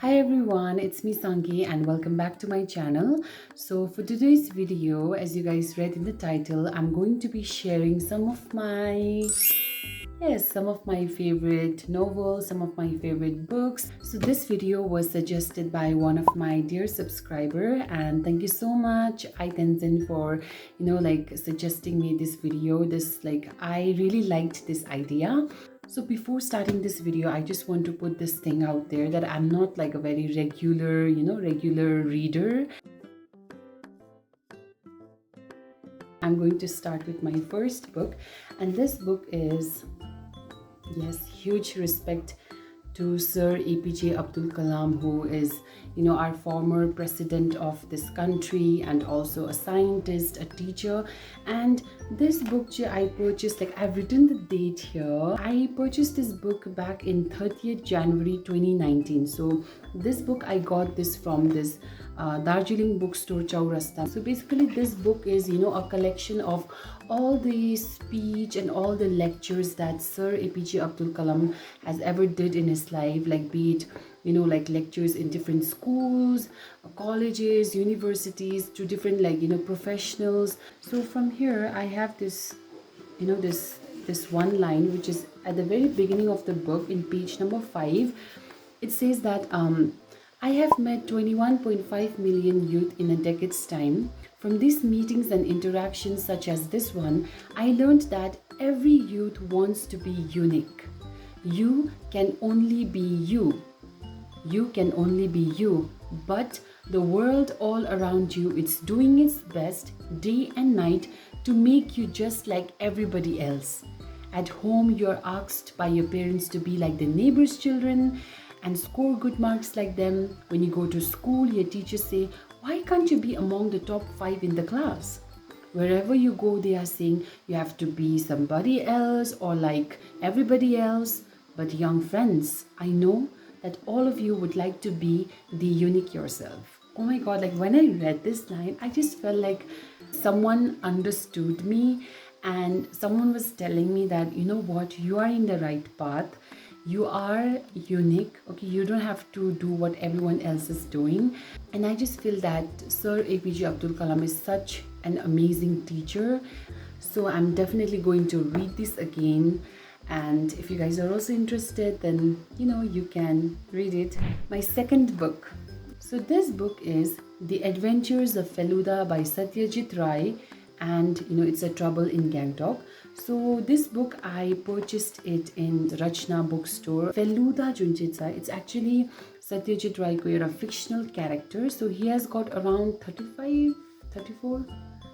Hi everyone, it's me Sangi and welcome back to my channel. So for today's video, as you guys read in the title, I'm going to be sharing some of my favorite novels, some of my favorite books. So this video was suggested by one of my dear subscriber, and thank you so much I Tenzin for suggesting me this video. I really liked this idea. So before starting this video, I just want to put this thing out there that I'm not like a very regular reader. I'm going to start with my first book, and this book is, yes, huge respect to Sir APJ Abdul Kalam, who is, our former president of this country and also a scientist, a teacher. And this book I purchased, like I've written the date here. I purchased this book back in 30th January 2019. So this book, I got this from this Darjeeling bookstore, Chaurasta. So basically this book is, a collection of all the speech and all the lectures that Sir APJ Abdul Kalam has ever did in his life, like be it lectures in different schools, colleges, universities, to different professionals. So from here I have this, this one line which is at the very beginning of the book in page number 5. It says that I have met 21.5 million youth in a decade's time. From these meetings and interactions such as this one, I learned that every youth wants to be unique. You can only be you. You can only be you. But the world all around you, it's doing its best day and night to make you just like everybody else. At home, you're asked by your parents to be like the neighbor's children and score good marks like them. When you go to school, your teachers say, why can't you be among the top 5 in the class? Wherever you go, they are saying you have to be somebody else or like everybody else. But young friends, I know that all of you would like to be the unique yourself. Oh my God, like when I read this line, I just felt like someone understood me and someone was telling me that, you know what, you are in the right path. You are unique, okay? You don't have to do what everyone else is doing. And I just feel that Sir APJ Abdul Kalam is such an amazing teacher. So I'm definitely going to read this again. And if you guys are also interested, then you can read it. My second book. So this book is The Adventures of Feluda by Satyajit Ray, and it's a trouble in Gangtok. So this book I purchased it in Rachna bookstore. Feluda Junchitsa, it's actually Satyajit Ray ko a fictional character. So he has got around 35, 34,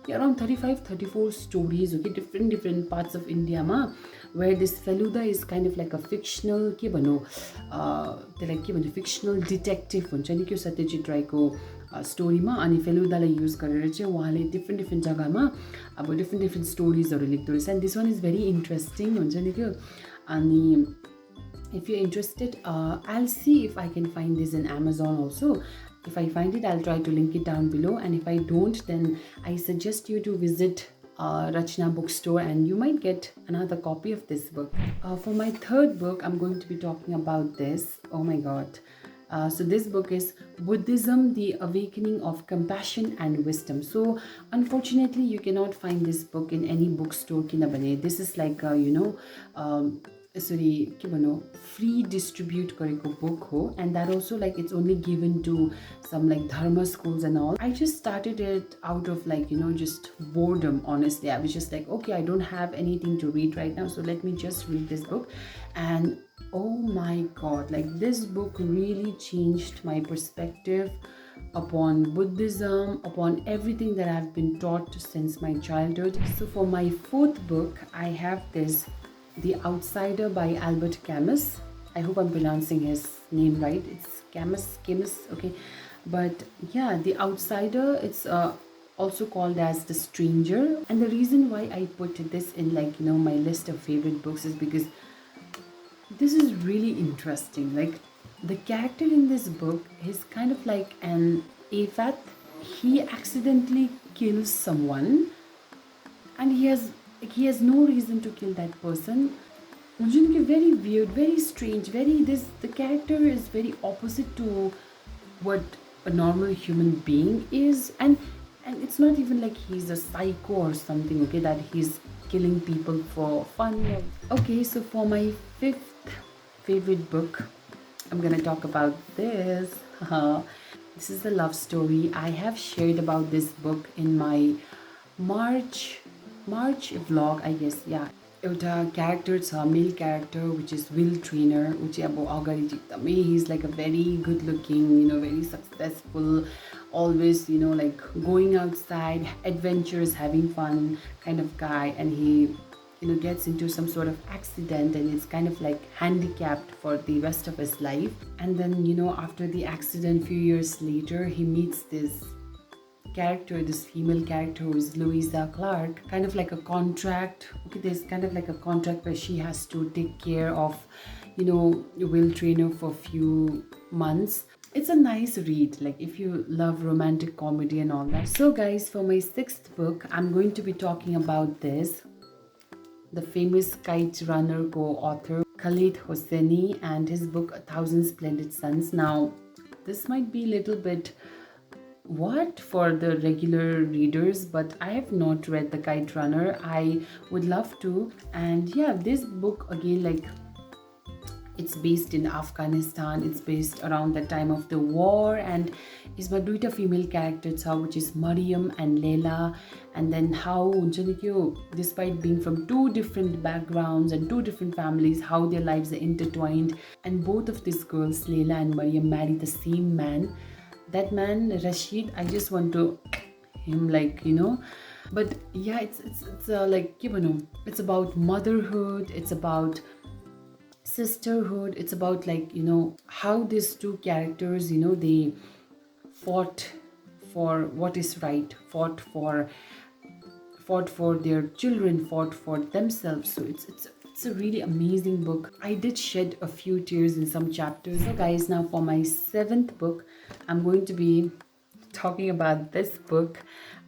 yeah, around 35, 34 stories, okay, different parts of India ma, where this Feluda is kind of like a fictional fictional detective हुन्छ नि त्यो सत्यजित राईको स्टोरीमा. अनि फेलुदालाई use गरेर चाहिँ उहाँले different जग्गामा अब डिफ्रेन्ट स्टोरिजहरू लेख्दो रहेछ. And this one is very interesting हुन्छ नि त्यो. अनि if you're interested, I'll see if I can find this in Amazon also. If I find it, I'll try to link it down below, and if I don't, then I suggest you to visit Rachna bookstore and you might get another copy of this book. For my third book, I'm going to be talking about this. Oh my God. So this book is Buddhism, the Awakening of Compassion and Wisdom. So unfortunately, you cannot find this book in any bookstore. This is like, free distribute gareko book ho, and that also like it's only given to some like dharma schools and all. I just started it out of just boredom. Honestly, I was just like, okay, I don't have anything to read right now, so let me just read this book. And oh my God, like this book really changed my perspective upon Buddhism, upon everything that I've been taught since my childhood. So for my fourth book, I have this The Outsider by Albert Camus. I hope I'm pronouncing his name right. It's Camus, okay. But yeah, The Outsider, it's also called as The Stranger. And the reason why I put this in my list of favorite books is because this is really interesting. Like the character in this book is kind of like an Aphath. He accidentally kills someone and he has no reason to kill that person, very weird, very strange, very this the character is very opposite to what a normal human being is, and it's not even like he's a psycho or something, okay, that he's killing people for fun. Okay, so for my fifth favorite book, I'm gonna talk about this. This is a love story. I have shared about this book in my March March vlog, I guess. Yeah, एउटा character छ, male character, which is Will Trainer, ऊ चाहिँ अब अगाडि चाहिँ एकदमै he's like a very good looking, very successful, always, like going outside, adventures, having fun kind of guy, and he gets into some sort of accident and is kind of like handicapped for the rest of his life. And then after the accident, few years later, he meets this character, this female character who is Louisa Clark, kind of like a contract. Okay, there's kind of like a contract where she has to take care of Will Trainer for a few months. It's a nice read, like if you love romantic comedy and all that. So guys, for my sixth book, I'm going to be talking about this, the famous Kite Runner co-author Khaled Hosseini, and his book A Thousand Splendid Suns. Now this might be a little bit what for the regular readers, but I have not read The Kite Runner. I would love to. And yeah, this book again, like it's based in Afghanistan. It's based around the time of the war, and it's about duita female characters, which is Mariam and Leila. And then how despite being from two different backgrounds and two different families, how their lives are intertwined. And both of these girls, Leila and Mariam, marry the same man. That man, Rashid, I just want to him, like, but yeah, it's like, it's about motherhood, it's about sisterhood, it's about like, how these two characters, they fought for what is right, fought for their children, fought for themselves. So it's a really amazing book. I did shed a few tears in some chapters. So guys, now for my seventh book, I'm going to be talking about this book.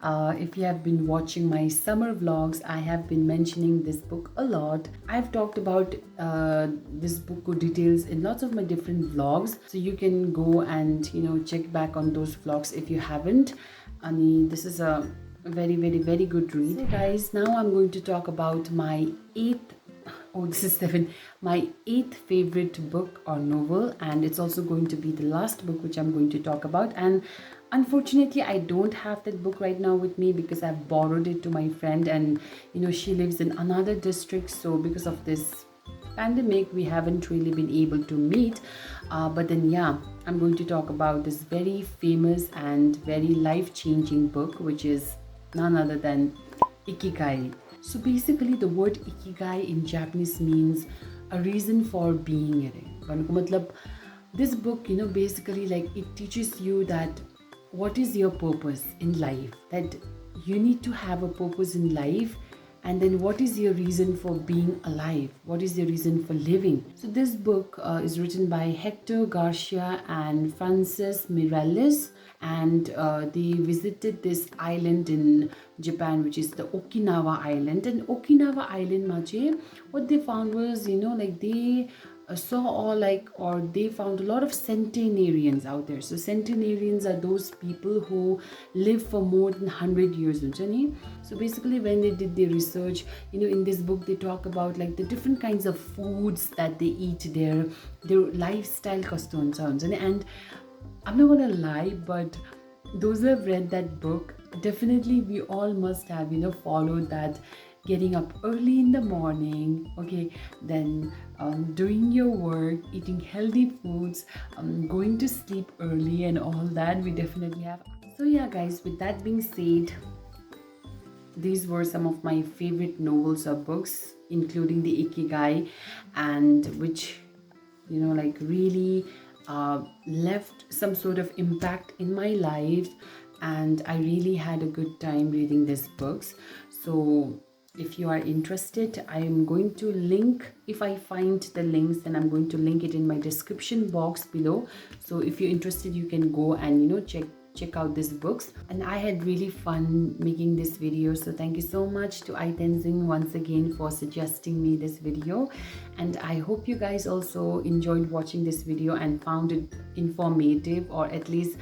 If you have been watching my summer vlogs, I have been mentioning this book a lot. I've talked about this book details in lots of my different vlogs, so you can go and check back on those vlogs if you haven't. This is a very, very, very good read. So guys, now I'm going to talk about my my eighth favorite book or novel, and it's also going to be the last book which I'm going to talk about. And unfortunately, I don't have that book right now with me because I've borrowed it to my friend, and she lives in another district, so because of this pandemic we haven't really been able to meet. But then yeah, I'm going to talk about this very famous and very life-changing book, which is none other than Ikigai. So basically, the word Ikigai in Japanese means a reason for being. This book, basically, like, it teaches you that what is your purpose in life, that you need to have a purpose in life, and then what is your reason for being alive, what is your reason for living. So this book is written by Hector Garcia and Francis Miralles, and they visited this island in Japan, which is the Okinawa Island. And Okinawa Island mache, what they found was, like they they found a lot of centenarians out there. So centenarians are those people who live for more than 100 years. So basically, when they did their research, in this book they talk about like the different kinds of foods that they eat, their lifestyle customs. And I'm not gonna lie, but those who have read that book, definitely we all must have followed that, getting up early in the morning, okay, then doing your work, eating healthy foods, going to sleep early and all that. We definitely have. So yeah guys, with that being said, these were some of my favorite novels or books, including the Ikigai, and which like really left some sort of impact in my life, and I really had a good time reading these books. So if you are interested, I am going to link, if I find the links, then I'm going to link it in my description box below. So if you're interested, you can go and check check out these books. And I had really fun making this video, so thank you so much to I Tenzing once again for suggesting me this video. And I hope you guys also enjoyed watching this video and found it informative, or at least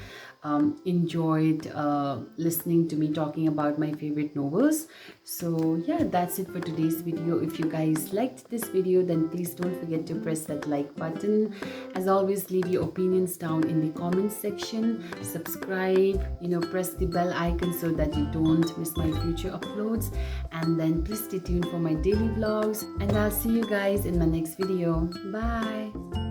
enjoyed listening to me talking about my favorite novels. So yeah, that's it for today's video. If you guys liked this video, then please don't forget to press that like button. As always, leave your opinions down in the comment section. Subscribe, press the bell icon so that you don't miss my future uploads. And then please stay tuned for my daily vlogs, and I'll see you guys in my next video. Bye.